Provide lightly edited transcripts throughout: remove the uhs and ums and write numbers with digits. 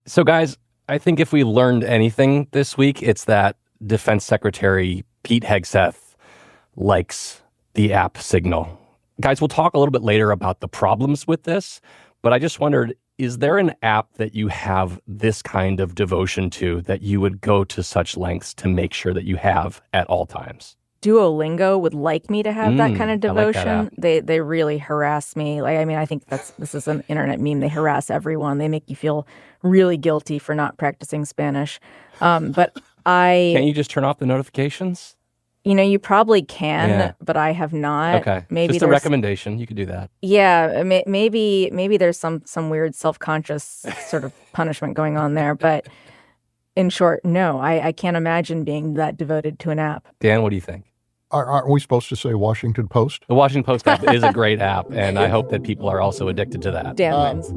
So, guys, I think if we learned anything this week, it's that Defense Secretary Pete Hegseth likes the app Signal. Guys, we'll talk a little bit later about the problems with this, but I just wondered, is there an app that you have this kind of devotion to that you would go to such lengths to make sure that you have at all times? Duolingo would like me to have that kind of devotion. I like that They really harass me. I think this is an internet meme. They harass everyone. They make you feel really guilty for not practicing Spanish. But Can't you just turn off the notifications? You probably can, but I have not. Okay, maybe just a recommendation. You could do that. Yeah, maybe there's some weird self-conscious sort of punishment going on there. But in short, no, I can't imagine being that devoted to an app. Dan, what do you think? Aren't we supposed to say Washington Post? The Washington Post app is a great app, and I hope that people are also addicted to that. Dan wins.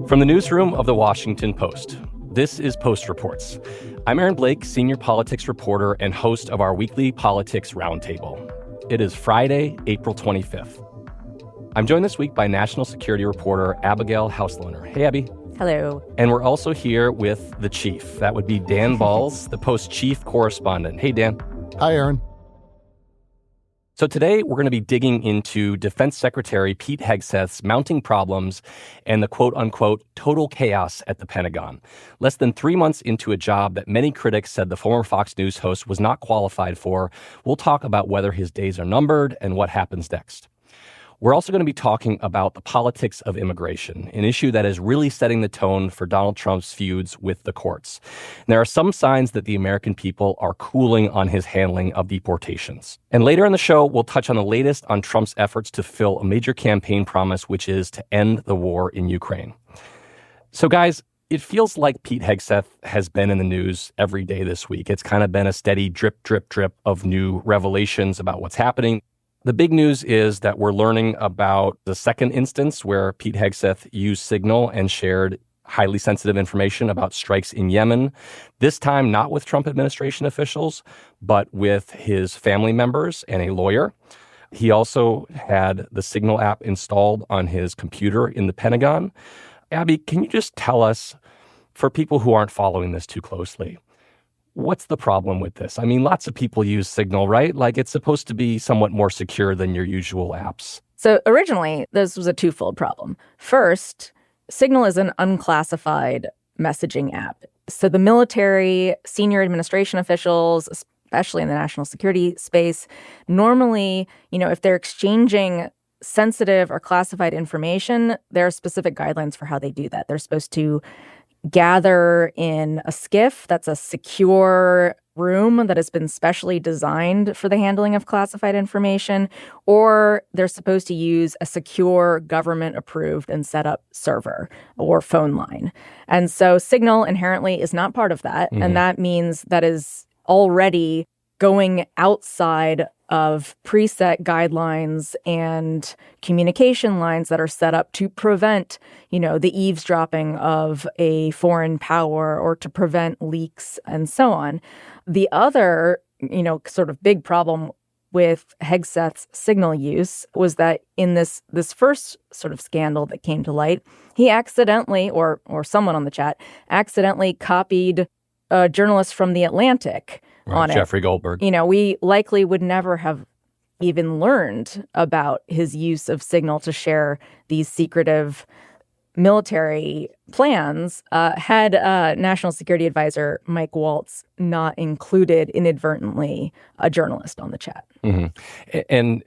From the newsroom of the Washington Post, this is Post Reports. I'm Aaron Blake, senior politics reporter and host of our weekly Politics Roundtable. It is Friday, April 25th. I'm joined this week by national security reporter Abigail Hauslohner. Hey, Abby. Hello. And we're also here with the chief. That would be Dan Balls, the Post chief correspondent. Hey, Dan. Hi, Aaron. So today we're going to be digging into Defense Secretary Pete Hegseth's mounting problems and the quote-unquote total chaos at the Pentagon. Less than 3 months into a job that many critics said the former Fox News host was not qualified for, we'll talk about whether his days are numbered and what happens next. We're also going to be talking about the politics of immigration, an issue that is really setting the tone for Donald Trump's feuds with the courts. And there are some signs that the American people are cooling on his handling of deportations. And later in the show, we'll touch on the latest on Trump's efforts to fill a major campaign promise, which is to end the war in Ukraine. So guys, it feels like Pete Hegseth has been in the news every day this week. It's kind of been a steady drip, drip, drip of new revelations about what's happening. The big news is that we're learning about the second instance where Pete Hegseth used Signal and shared highly sensitive information about strikes in Yemen, this time not with Trump administration officials, but with his family members and a lawyer. He also had the Signal app installed on his computer in the Pentagon. Abby, can you just tell us, for people who aren't following this too closely, what's the problem with this? I mean, lots of people use Signal, right? Like, it's supposed to be somewhat more secure than your usual apps. So originally, this was a twofold problem. First, Signal is an unclassified messaging app. So the military, senior administration officials, especially in the national security space, normally, if they're exchanging sensitive or classified information, there are specific guidelines for how they do that. They're supposed to gather in a SCIF, that's a secure room that has been specially designed for the handling of classified information, or they're supposed to use a secure government-approved and set-up server or phone line. And so Signal inherently is not part of that, and that means that is already going outside of preset guidelines and communication lines that are set up to prevent, the eavesdropping of a foreign power or to prevent leaks and so on. The other, sort of big problem with Hegseth's Signal use was that in this first sort of scandal that came to light, he accidentally, or someone on the chat, accidentally copied a journalist from The Atlantic on Jeffrey Goldberg. We likely would never have even learned about his use of Signal to share these secretive military plans had National Security Advisor Mike Waltz not included inadvertently a journalist on the chat. Mm-hmm. And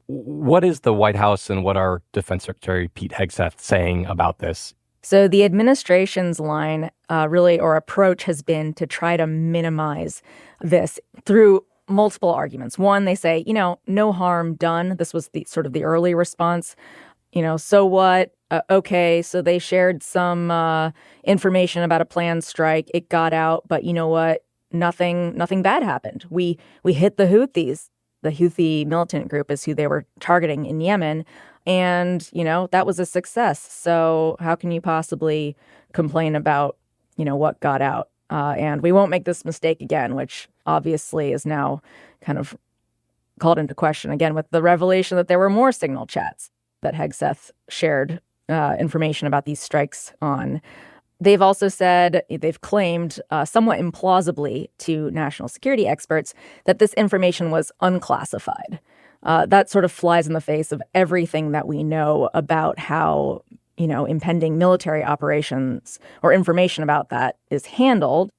what is the White House and what are Defense Secretary Pete Hegseth saying about this? So the administration's line or approach has been to try to minimize this through multiple arguments. One, they say, no harm done. This was the sort of the early response. So what? Okay, so they shared some information about a planned strike. It got out, but you know what? Nothing bad happened. We hit the Houthis. The Houthi militant group is who they were targeting in Yemen. And, that was a success. So how can you possibly complain about, what got out? And we won't make this mistake again, which obviously is now kind of called into question again with the revelation that there were more signal chats that Hegseth shared information about these strikes on. They've also said, they've claimed somewhat implausibly to national security experts that this information was unclassified. That sort of flies in the face of everything that we know about how, impending military operations or information about that is handled.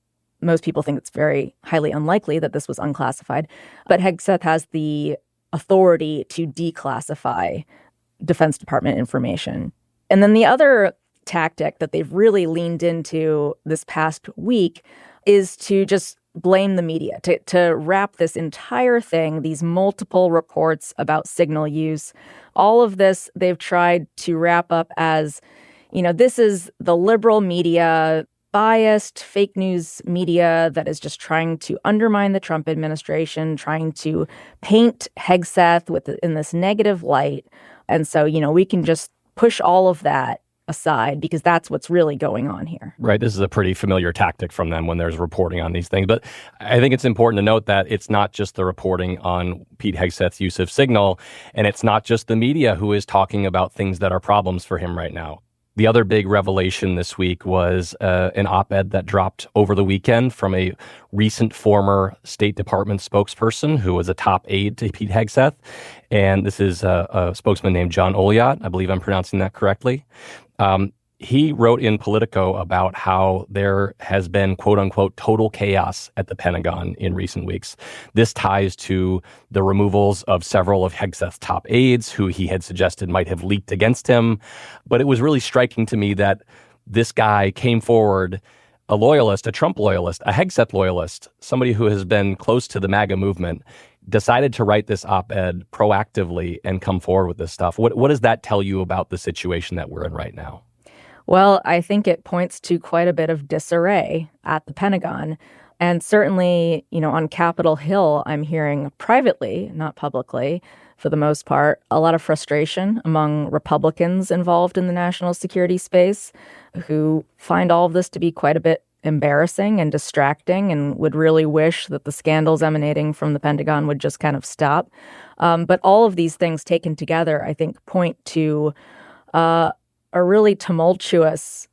Most people think it's very highly unlikely that this was unclassified, but Hegseth has the authority to declassify Defense Department information. And then the other tactic that they've really leaned into this past week is to just blame the media, to wrap this entire thing, these multiple reports about signal use, all of this they've tried to wrap up as, this is the liberal media, biased fake news media that is just trying to undermine the Trump administration, trying to paint Hegseth in this negative light. And so, we can just push all of that aside because that's what's really going on here. Right. This is a pretty familiar tactic from them when there's reporting on these things. But I think it's important to note that it's not just the reporting on Pete Hegseth's use of signal, and it's not just the media who is talking about things that are problems for him right now. The other big revelation this week was an op-ed that dropped over the weekend from a recent former State Department spokesperson who was a top aide to Pete Hegseth. And this is a spokesman named John Oliot. I believe I'm pronouncing that correctly. He wrote in Politico about how there has been, quote unquote, total chaos at the Pentagon in recent weeks. This ties to the removals of several of Hegseth's top aides who he had suggested might have leaked against him. But it was really striking to me that this guy came forward, a loyalist, a Trump loyalist, a Hegseth loyalist, somebody who has been close to the MAGA movement, decided to write this op-ed proactively and come forward with this stuff. What does that tell you about the situation that we're in right now? Well, I think it points to quite a bit of disarray at the Pentagon. And certainly, on Capitol Hill, I'm hearing privately, not publicly, for the most part, a lot of frustration among Republicans involved in the national security space who find all of this to be quite a bit embarrassing and distracting and would really wish that the scandals emanating from the Pentagon would just kind of stop. But all of these things taken together, I think, point to a really tumultuous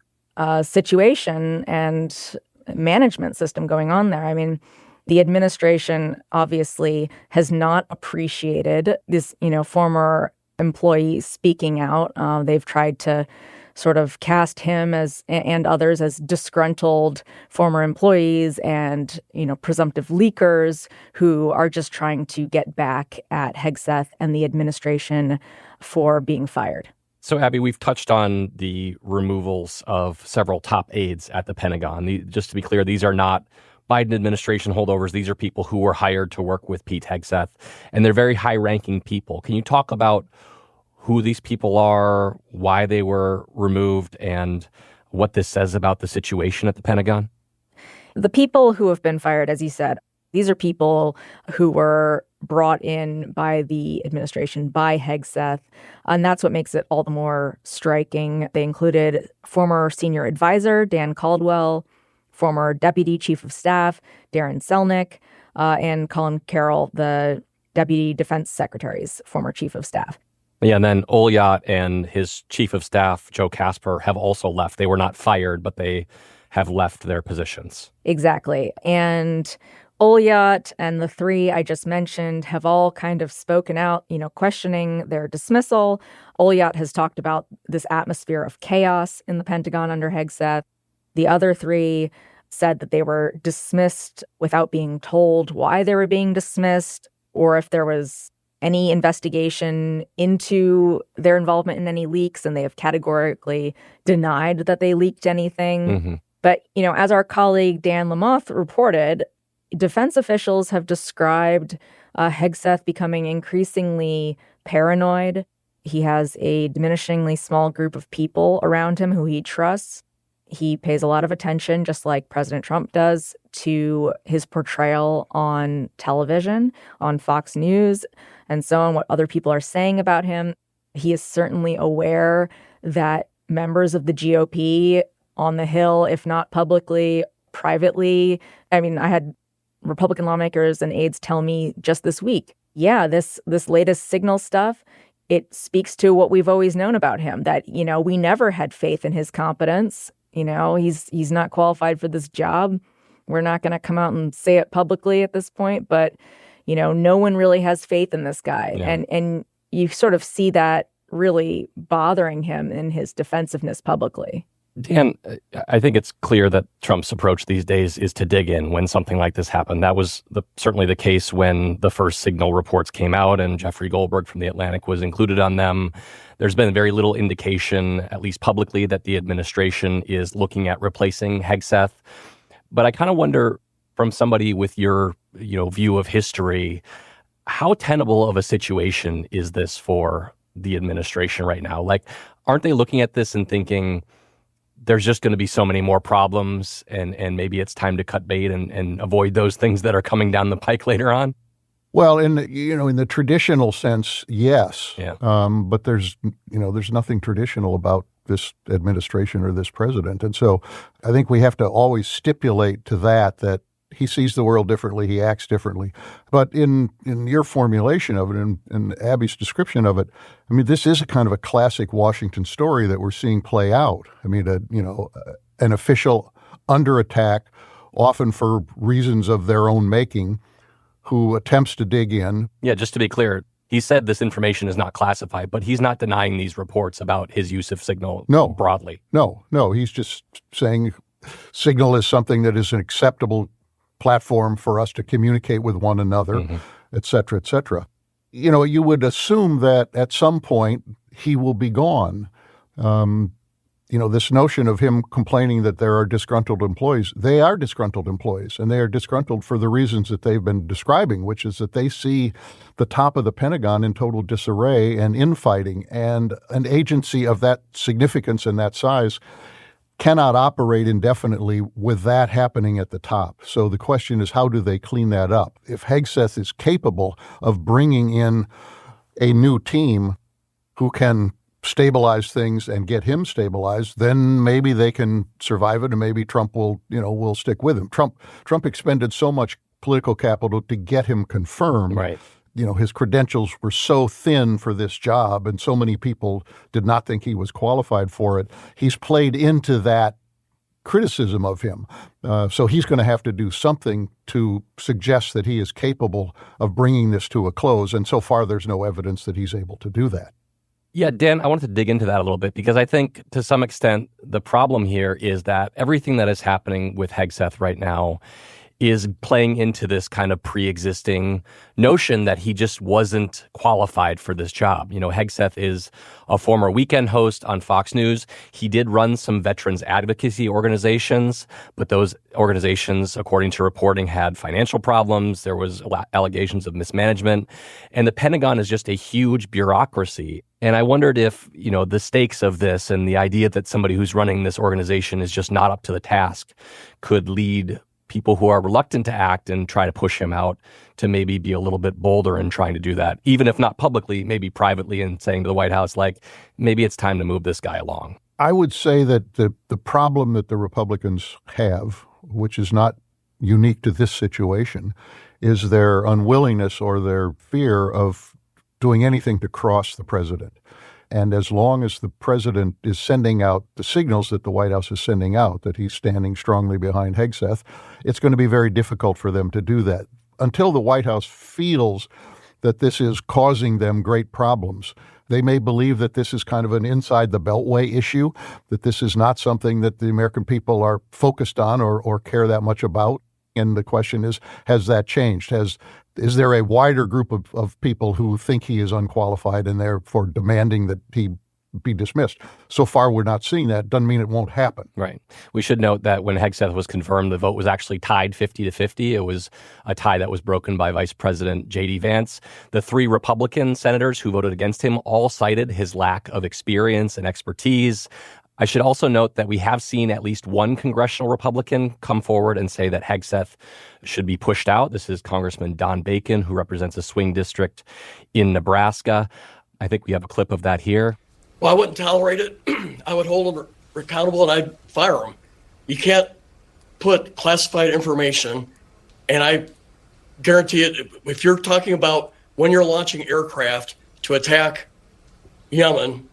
situation and management system going on there. I mean, the administration obviously has not appreciated this, former employee speaking out. They've tried to sort of cast him and others as disgruntled former employees and, presumptive leakers who are just trying to get back at Hegseth and the administration for being fired. So, Abby, we've touched on the removals of several top aides at the Pentagon. Just to be clear, these are not Biden administration holdovers. These are people who were hired to work with Pete Hegseth, and they're very high-ranking people. Can you talk about who these people are, why they were removed, and what this says about the situation at the Pentagon? The people who have been fired, as you said, these are people who were brought in by the administration, by Hegseth, and that's what makes it all the more striking. They included former senior advisor Dan Caldwell, former deputy chief of staff Darren Selnick, and Colin Carroll, the deputy defense secretary's former chief of staff. Yeah, and then Oliot and his chief of staff, Joe Casper, have also left. They were not fired, but they have left their positions. Exactly. And Oliot and the three I just mentioned have all kind of spoken out, questioning their dismissal. Oliot has talked about this atmosphere of chaos in the Pentagon under Hegseth. The other three said that they were dismissed without being told why they were being dismissed or if there was any investigation into their involvement in any leaks, and they have categorically denied that they leaked anything. Mm-hmm. But, as our colleague Dan Lamoth reported, defense officials have described Hegseth becoming increasingly paranoid. He has a diminishingly small group of people around him who he trusts. He pays a lot of attention, just like President Trump does, to his portrayal on television, on Fox News, and so on, what other people are saying about him. He is certainly aware that members of the GOP on the Hill, if not publicly, privately, I had Republican lawmakers and aides tell me just this week yeah, this latest signal stuff, it speaks to what we've always known about him, that, we never had faith in his competence. He's not qualified for this job. We're not going to come out and say it publicly at this point, but, no one really has faith in this guy. Yeah. And you sort of see that really bothering him in his defensiveness publicly. Dan, I think it's clear that Trump's approach these days is to dig in when something like this happened. That was certainly the case when the first signal reports came out and Jeffrey Goldberg from The Atlantic was included on them. There's been very little indication, at least publicly, that the administration is looking at replacing Hegseth. But I kind of wonder, from somebody with your view of history, how tenable of a situation is this for the administration right now? Like, aren't they looking at this and thinking, there's just going to be so many more problems, and maybe it's time to cut bait and avoid those things that are coming down the pike later on? Well, in the traditional sense, yes. Yeah. But there's nothing traditional about this administration or this president. And so I think we have to always stipulate to that he sees the world differently, he acts differently. But in your formulation of it and Abby's description of it, I mean, this is a kind of a classic Washington story that we're seeing play out. I mean, an official under attack, often for reasons of their own making, who attempts to dig in. Yeah, just to be clear, he said this information is not classified, but he's not denying these reports about his use of Signal broadly. No, he's just saying Signal is something that is an acceptable platform for us to communicate with one another, et cetera, et cetera. You would assume that at some point he will be gone. This notion of him complaining that there are disgruntled employees, they are disgruntled employees, and they are disgruntled for the reasons that they've been describing, which is that they see the top of the Pentagon in total disarray and infighting, and an agency of that significance and that size cannot operate indefinitely with that happening at the top. So the question is, how do they clean that up? If Hegseth is capable of bringing in a new team who can stabilize things and get him stabilized, then maybe they can survive it, and maybe Trump will stick with him. Trump expended so much political capital to get him confirmed. Right. His credentials were so thin for this job, and so many people did not think he was qualified for it. He's played into that criticism of him. So he's going to have to do something to suggest that he is capable of bringing this to a close. And so far, there's no evidence that he's able to do that. Yeah, Dan, I wanted to dig into that a little bit because I think to some extent the problem here is that everything that is happening with Hegseth right now is playing into this kind of pre-existing notion that he just wasn't qualified for this job. Hegseth is a former weekend host on Fox News. He did run some veterans advocacy organizations, but those organizations, according to reporting, had financial problems. There was allegations of mismanagement. And the Pentagon is just a huge bureaucracy. And I wondered if, the stakes of this and the idea that somebody who's running this organization is just not up to the task could lead people who are reluctant to act and try to push him out to maybe be a little bit bolder in trying to do that, even if not publicly, maybe privately, and saying to the White House, like, maybe it's time to move this guy along. I would say that the problem that the Republicans have, which is not unique to this situation, is their unwillingness or their fear of doing anything to cross the president. And as long as the president is sending out the signals that the White House is sending out, that he's standing strongly behind Hegseth, it's going to be very difficult for them to do that. Until the White House feels that this is causing them great problems, they may believe that this is kind of an inside the beltway issue, that this is not something that the American people are focused on or care that much about. And the question is, has that changed? Is there a wider group of people who think he is unqualified and therefore demanding that he be dismissed? So far, we're not seeing that. Doesn't mean it won't happen. Right. We should note that when Hegseth was confirmed, the vote was actually tied 50-50. It was a tie that was broken by Vice President J.D. Vance. The three Republican senators who voted against him all cited his lack of experience and expertise. I should also note that we have seen at least one congressional Republican come forward and say that Hegseth should be pushed out. This is Congressman Don Bacon, who represents a swing district in Nebraska. I think we have a clip of that here. Well, I wouldn't tolerate it. I would hold him accountable and I'd fire him. You can't put classified information, and I guarantee it, if you're talking about when you're launching aircraft to attack Yemen,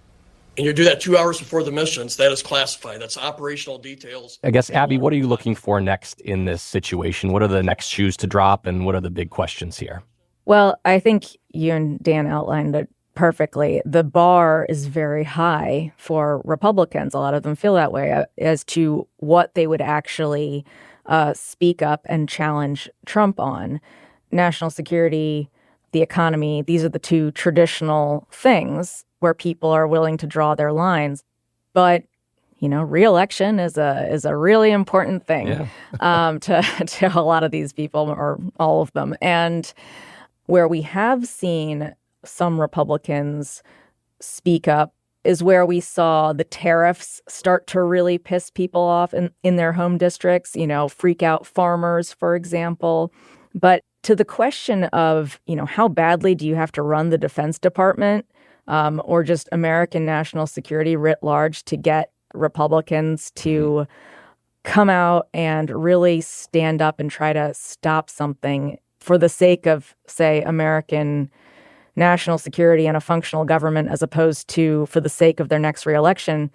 and you do that 2 hours before the missions, that is classified. That's operational details. I guess, Abby, what are you looking for next in this situation? What are the next shoes to drop, and what are the big questions here? Well, I think you and Dan outlined it perfectly. The bar is very high for Republicans. A lot of them feel that way as to what they would actually speak up and challenge Trump on. National security, the economy, these are the two traditional things where people are willing to draw their lines. But, re-election is a really important thing to a lot of these people, or all of them. And where we have seen some Republicans speak up is where we saw the tariffs start to really piss people off in their home districts, freak out farmers, for example. But to the question of, how badly do you have to run the Defense Department or just American national security writ large to get Republicans to come out and really stand up and try to stop something for the sake of, say, American national security and a functional government, as opposed to for the sake of their next reelection,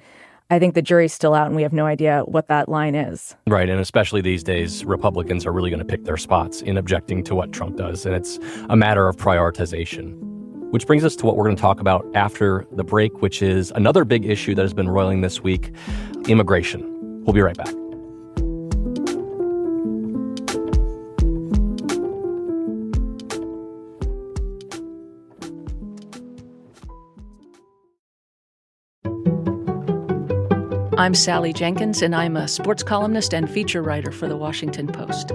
I think the jury's still out and we have no idea what that line is. Right. And especially these days, Republicans are really going to pick their spots in objecting to what Trump does. And it's a matter of prioritization. Which brings us to what we're going to talk about after the break, which is another big issue that has been roiling this week, immigration. We'll be right back. I'm Sally Jenkins, and I'm a sports columnist and feature writer for The Washington Post.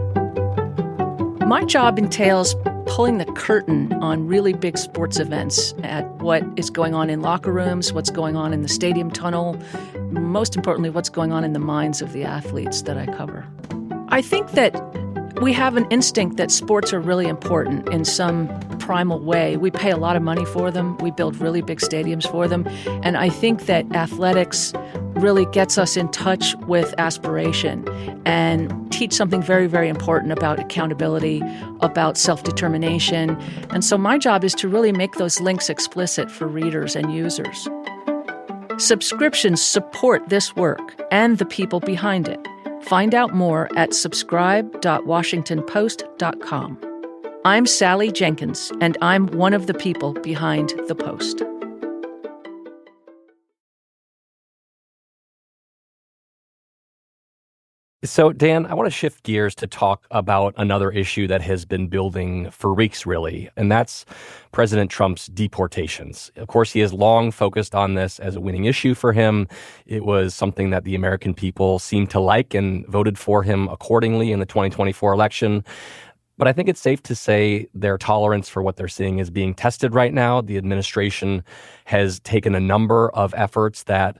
My job entails pulling the curtain on really big sports events, at what is going on in locker rooms, what's going on in the stadium tunnel, most importantly, what's going on in the minds of the athletes that I cover. I think that we have an instinct that sports are really important in some primal way. We pay a lot of money for them. We build really big stadiums for them. And I think that athletics really gets us in touch with aspiration and teach something very, very important about accountability, about self-determination. And so my job is to really make those links explicit for readers and users. Subscriptions support this work and the people behind it. Find out more at subscribe.washingtonpost.com. I'm Sally Jenkins, and I'm one of the people behind the Post. So, Dan, I want to shift gears to talk about another issue that has been building for weeks, really, and that's President Trump's deportations. Of course, he has long focused on this as a winning issue for him. It was something that the American people seemed to like and voted for him accordingly in the 2024 election. But I think it's safe to say their tolerance for what they're seeing is being tested right now. The administration has taken a number of efforts that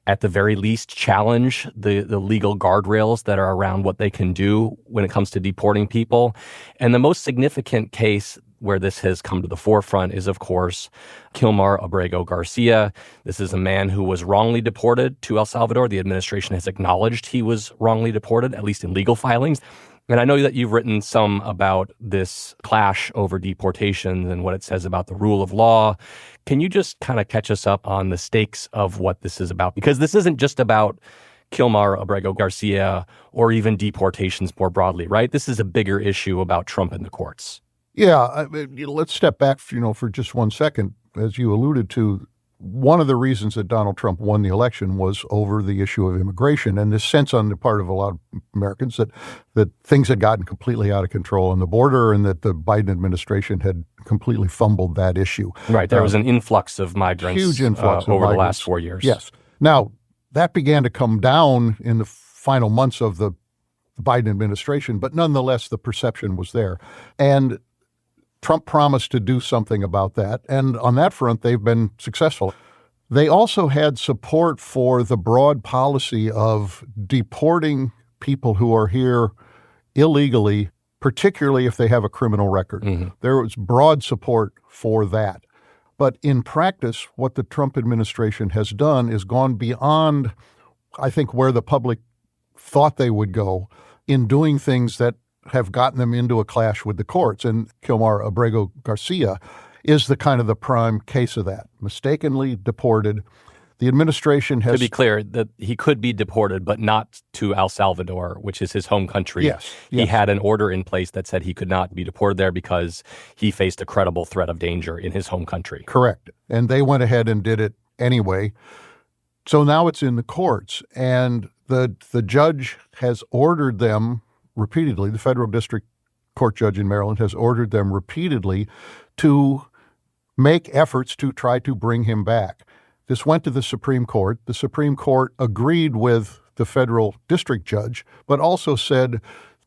at the very least challenge the legal guardrails that are around what they can do when it comes to deporting people. And the most significant case where this has come to the forefront is, of course, Kilmar Abrego Garcia. This is a man who was wrongly deported to El Salvador. The administration has acknowledged he was wrongly deported, at least in legal filings. And I know that you've written some about this clash over deportations and what it says about the rule of law. Can you just kind of catch us up on the stakes of what this is about? Because this isn't just about Kilmar Abrego Garcia or even deportations more broadly, right? This is a bigger issue about Trump and the courts. Yeah, let's step back, for just 1 second. As you alluded to, one of the reasons that Donald Trump won the election was over the issue of immigration, and this sense on the part of a lot of Americans that things had gotten completely out of control on the border and that the Biden administration had completely fumbled that issue. Right. There was an influx of migrants, huge influx over of the migrants. last 4 years. Yes. Now, that began to come down in the final months of the Biden administration, but nonetheless, the perception was there. And Trump promised to do something about that, and on that front, they've been successful. They also had support for the broad policy of deporting people who are here illegally, particularly if they have a criminal record. Mm-hmm. There was broad support for that. But in practice, what the Trump administration has done is gone beyond, I think, where the public thought they would go in doing things that have gotten them into a clash with the courts. And Kilmar Abrego Garcia is the prime case of that. Mistakenly deported. The administration has... To be clear, that he could be deported, but not to El Salvador, which is his home country. Yes. He had an order in place that said he could not be deported there because he faced a credible threat of danger in his home country. Correct. And they went ahead and did it anyway. So now it's in the courts, and the judge has ordered them repeatedly, the federal district court judge in Maryland has ordered them repeatedly to make efforts to try to bring him back. This went to the Supreme Court. The Supreme Court agreed with the federal district judge, but also said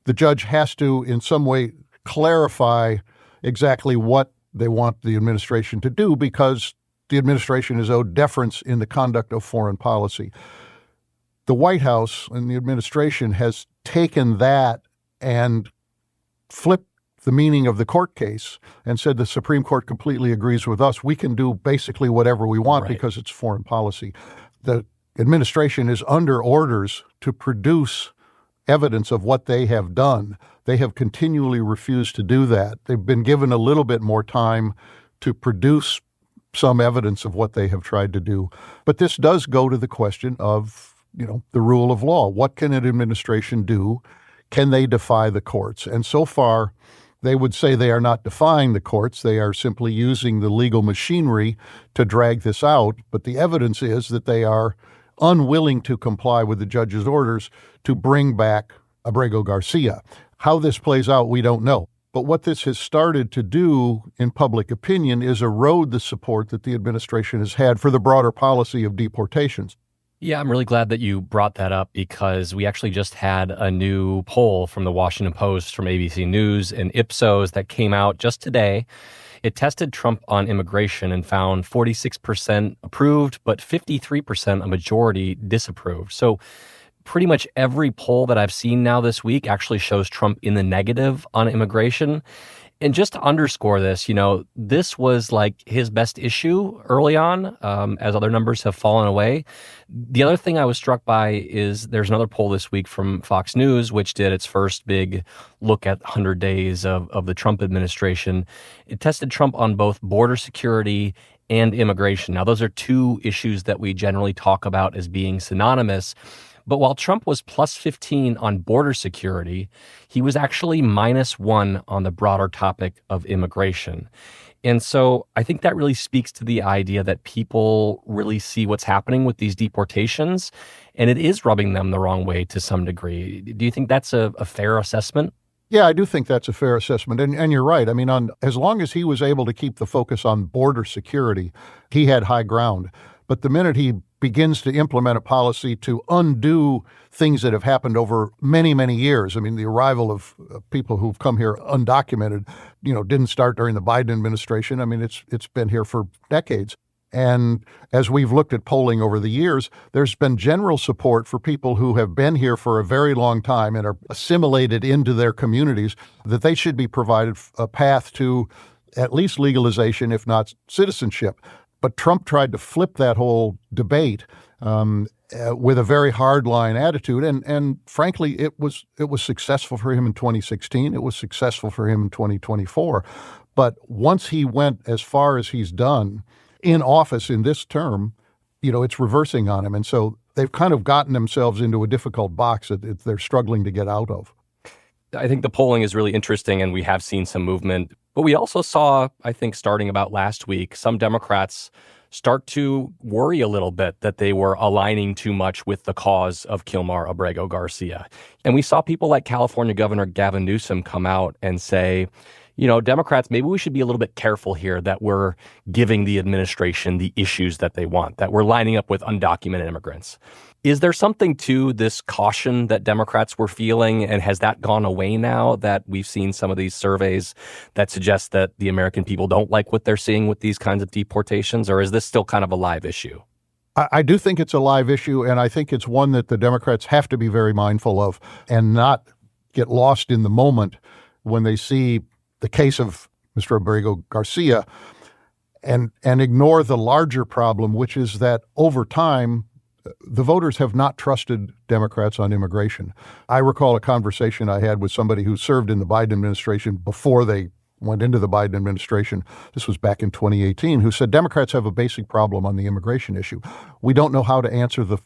the judge has to, in some way, clarify exactly what they want the administration to do, because the administration is owed deference in the conduct of foreign policy. The White House and the administration has taken that and flipped the meaning of the court case and said the Supreme Court completely agrees with us. We can do basically whatever we want because it's foreign policy. The administration is under orders to produce evidence of what they have done. They have continually refused to do that. They've been given a little bit more time to produce some evidence of what they have tried to do. But this does go to the question of, the rule of law. What can an administration do? Can they defy the courts? And so far, they would say they are not defying the courts. They are simply using the legal machinery to drag this out. But the evidence is that they are unwilling to comply with the judge's orders to bring back Abrego Garcia. How this plays out, we don't know. But what this has started to do in public opinion is erode the support that the administration has had for the broader policy of deportations. Yeah, I'm really glad that you brought that up, because we actually just had a new poll from the Washington Post, from ABC News and Ipsos that came out just today. It tested Trump on immigration and found 46% approved, but 53%, a majority, disapproved. So pretty much every poll that I've seen now this week actually shows Trump in the negative on immigration. And just to underscore this, this was like his best issue early on, as other numbers have fallen away. The other thing I was struck by is there's another poll this week from Fox News, which did its first big look at 100 days of the Trump administration. It tested Trump on both border security and immigration. Now, those are two issues that we generally talk about as being synonymous. But while Trump was plus 15 on border security, he was actually -1 on the broader topic of immigration. And so I think that really speaks to the idea that people really see what's happening with these deportations, and it is rubbing them the wrong way to some degree. Do you think that's a fair assessment? Yeah, I do think that's a fair assessment. And you're right. I mean, as long as he was able to keep the focus on border security, he had high ground. But the minute he begins to implement a policy to undo things that have happened over many, many years. I mean, the arrival of people who've come here undocumented, didn't start during the Biden administration. I mean, it's been here for decades. And as we've looked at polling over the years, there's been general support for people who have been here for a very long time and are assimilated into their communities, that they should be provided a path to at least legalization, if not citizenship. But Trump tried to flip that whole debate with a very hardline attitude, and frankly, it was successful for him in 2016. It was successful for him in 2024. But once he went as far as he's done in office in this term, it's reversing on him, and so they've kind of gotten themselves into a difficult box that they're struggling to get out of. I think the polling is really interesting, and we have seen some movement. But we also saw, I think, starting about last week, some Democrats start to worry a little bit that they were aligning too much with the cause of Kilmar Abrego Garcia. And we saw people like California Governor Gavin Newsom come out and say, Democrats, maybe we should be a little bit careful here that we're giving the administration the issues that they want, that we're lining up with undocumented immigrants. Is there something to this caution that Democrats were feeling, and has that gone away now that we've seen some of these surveys that suggest that the American people don't like what they're seeing with these kinds of deportations, or is this still kind of a live issue? I do think it's a live issue, and I think it's one that the Democrats have to be very mindful of and not get lost in the moment when they see the case of Mr. Abrego Garcia and ignore the larger problem, which is that over time, the voters have not trusted Democrats on immigration. I recall a conversation I had with somebody who served in the Biden administration before they went into the Biden administration. This was back in 2018, who said Democrats have a basic problem on the immigration issue. We don't know how to answer the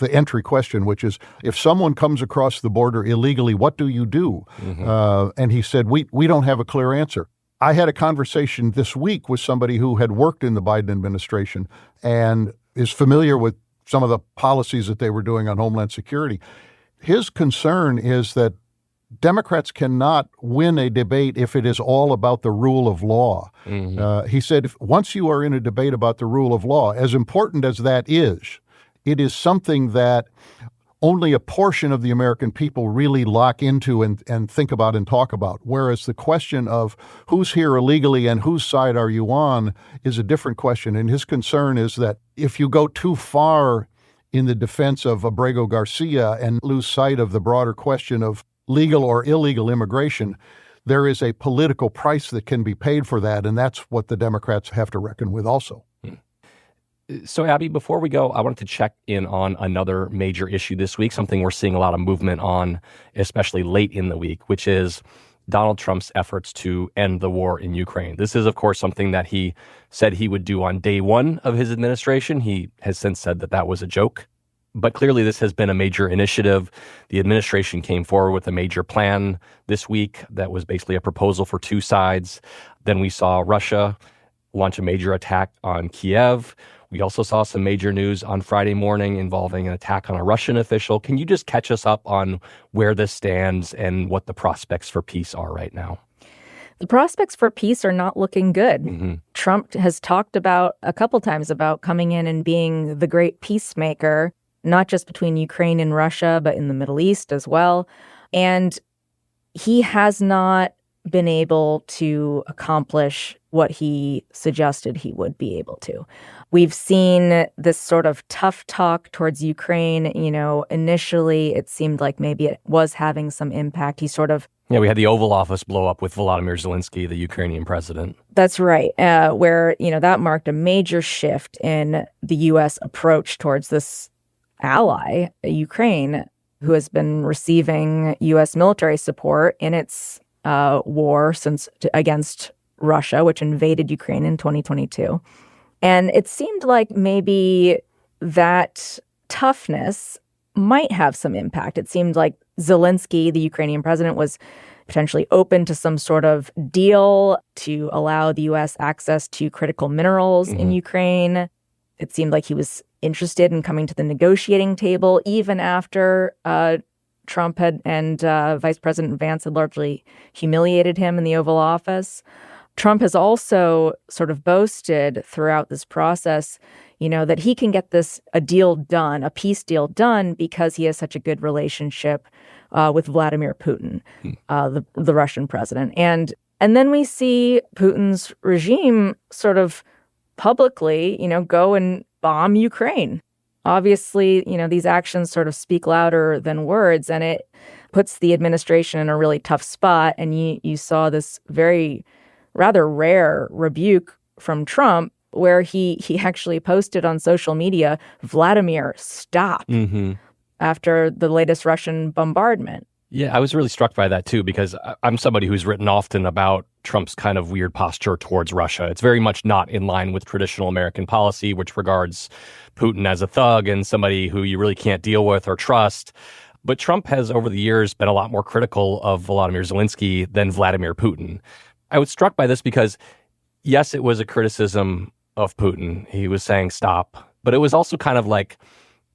entry question, which is, if someone comes across the border illegally, what do you do? And he said, we don't have a clear answer. I had a conversation this week with somebody who had worked in the Biden administration and is familiar with some of the policies that they were doing on Homeland Security. His concern is that Democrats cannot win a debate if it is all about the rule of law. He said, once you are in a debate about the rule of law, as important as that is, it is something that only a portion of the American people really lock into and think about and talk about. Whereas the question of who's here illegally and whose side are you on is a different question. And his concern is that if you go too far in the defense of Abrego Garcia and lose sight of the broader question of legal or illegal immigration, there is a political price that can be paid for that. And that's what the Democrats have to reckon with also. So, Abby, before we go, I wanted to check in on another major issue this week, something we're seeing a lot of movement on, especially late in the week, which is Donald Trump's efforts to end the war in Ukraine. This is, of course, something that he said he would do on day one of his administration. He has since said that that was a joke. But clearly, this has been a major initiative. The administration came forward with a major plan this week that was basically a proposal for two sides. Then we saw Russia launch a major attack on Kiev. We also saw some major news on Friday morning involving an attack on a Russian official. Can you just catch us up on where this stands and what the prospects for peace are right now? The prospects for peace are not looking good. Trump has talked about a couple times about coming in and being the great peacemaker, not just between Ukraine and Russia, but in the Middle East as well. And he has not been able to accomplish what he suggested he would be able to. We've seen this sort of tough talk towards Ukraine. You know, initially it seemed like maybe it was having some impact. He sort of... Yeah, we had the Oval Office blow up with Volodymyr Zelensky, the Ukrainian president. That's right, where, you know, that marked a major shift in the U.S. approach towards this ally, Ukraine, who has been receiving U.S. military support in its war against Russia, which invaded Ukraine in 2022. And it seemed like maybe that toughness might have some impact. It seemed like Zelensky, the Ukrainian president, was potentially open to some sort of deal to allow the U.S. access to critical minerals in Ukraine. It seemed like he was interested in coming to the negotiating table, even after Trump and Vice President Vance had largely humiliated him in the Oval Office. Trump has also sort of boasted throughout this process, you know, that he can get a deal done, a peace deal done, because he has such a good relationship with Vladimir Putin, the Russian president. And then we see Putin's regime sort of publicly, you know, go and bomb Ukraine. Obviously, you know, these actions sort of speak louder than words, and it puts the administration in a really tough spot. And you saw this rather rare rebuke from Trump, where he actually posted on social media, "Vladimir, stop," after the latest Russian bombardment. Yeah, I was really struck by that, too, because I'm somebody who's written often about Trump's kind of weird posture towards Russia. It's very much not in line with traditional American policy, which regards Putin as a thug and somebody who you really can't deal with or trust. But Trump has, over the years, been a lot more critical of Volodymyr Zelensky than Vladimir Putin. I was struck by this because, yes, it was a criticism of Putin. He was saying stop, but it was also kind of like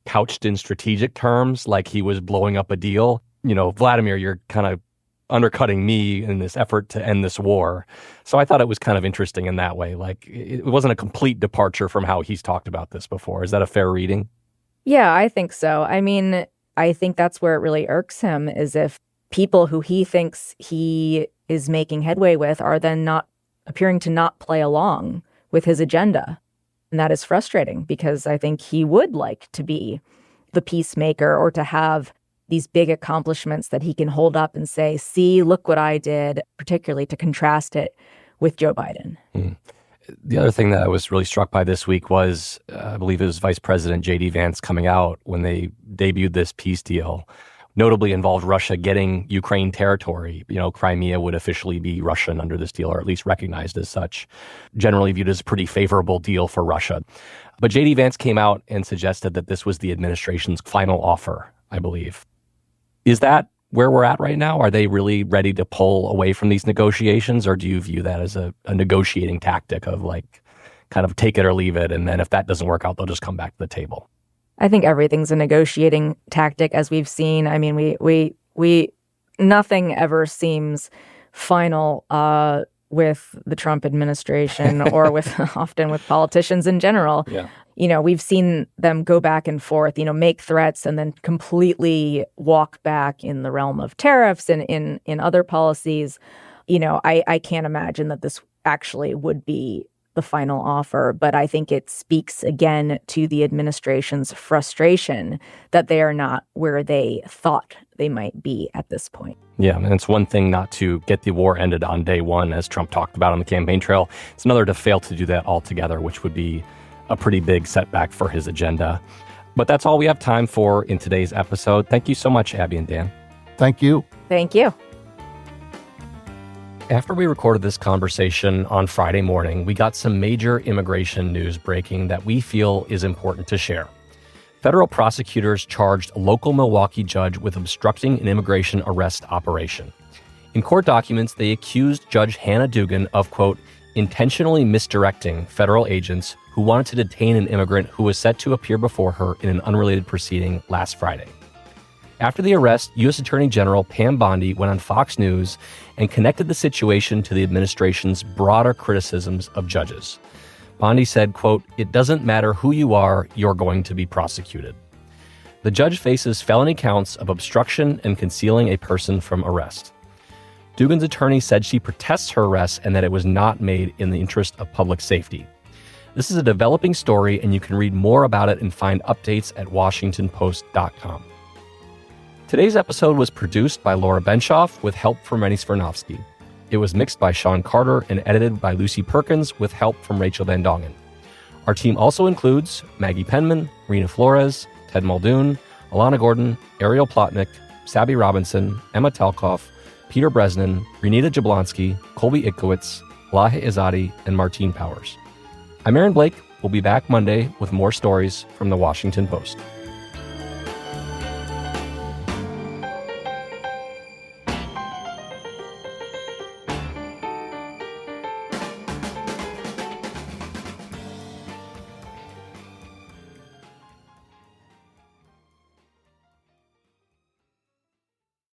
couched in strategic terms, like he was blowing up a deal. You know, Vladimir, you're kind of undercutting me in this effort to end this war. So I thought it was kind of interesting in that way. Like, it wasn't a complete departure from how he's talked about this before. Is that a fair reading? Yeah, I think so. I mean, I think that's where it really irks him, is if people who he thinks he is making headway with are then not appearing to not play along with his agenda. And that is frustrating, because I think he would like to be the peacemaker, or to have these big accomplishments that he can hold up and say, see, look what I did, particularly to contrast it with Joe Biden. The other thing that I was really struck by this week was, I believe it was Vice President J.D. Vance coming out when they debuted this peace deal, notably involved Russia getting Ukraine territory. Crimea would officially be Russian under this deal, or at least recognized as such, generally viewed as a pretty favorable deal for Russia. But J.D. Vance came out and suggested that this was the administration's final offer, I believe. Is that where we're at right now? Are they really ready to pull away from these negotiations, or do you view that as a negotiating tactic of kind of take it or leave it, and then if that doesn't work out, they'll just come back to the table? I think everything's a negotiating tactic, as we've seen. I mean, we nothing ever seems final with the Trump administration or often with politicians in general. Yeah. We've seen them go back and forth, make threats and then completely walk back in the realm of tariffs and in other policies. I can't imagine that this actually would be the final offer, but I think it speaks again to the administration's frustration that they are not where they thought they might be at this point. Yeah, and it's one thing not to get the war ended on day one, as Trump talked about on the campaign trail. It's another to fail to do that altogether, which would be a pretty big setback for his agenda. But that's all we have time for in today's episode. Thank you so much, Abby and Dan. Thank you. Thank you. After we recorded this conversation on Friday morning, we got some major immigration news breaking that we feel is important to share. Federal prosecutors charged a local Milwaukee judge with obstructing an immigration arrest operation. In court documents, they accused Judge Hannah Dugan of, quote, intentionally misdirecting federal agents who wanted to detain an immigrant who was set to appear before her in an unrelated proceeding last Friday. After the arrest, U.S. Attorney General Pam Bondi went on Fox News and connected the situation to the administration's broader criticisms of judges. Bondi said, quote, it doesn't matter who you are, you're going to be prosecuted. The judge faces felony counts of obstruction and concealing a person from arrest. Dugan's attorney said she protests her arrest and that it was not made in the interest of public safety. This is a developing story, and you can read more about it and find updates at WashingtonPost.com. Today's episode was produced by Laura Benshoff with help from Rennie Svirnovsky. It was mixed by Sean Carter and edited by Lucy Perkins with help from Rachel Van Dongen. Our team also includes Maggie Penman, Rena Flores, Ted Muldoon, Alana Gordon, Ariel Plotnick, Sabby Robinson, Emma Talkoff, Peter Bresnan, Renita Jablonski, Colby Itkowitz, Lahe Izadi, and Martine Powers. I'm Aaron Blake. We'll be back Monday with more stories from the Washington Post.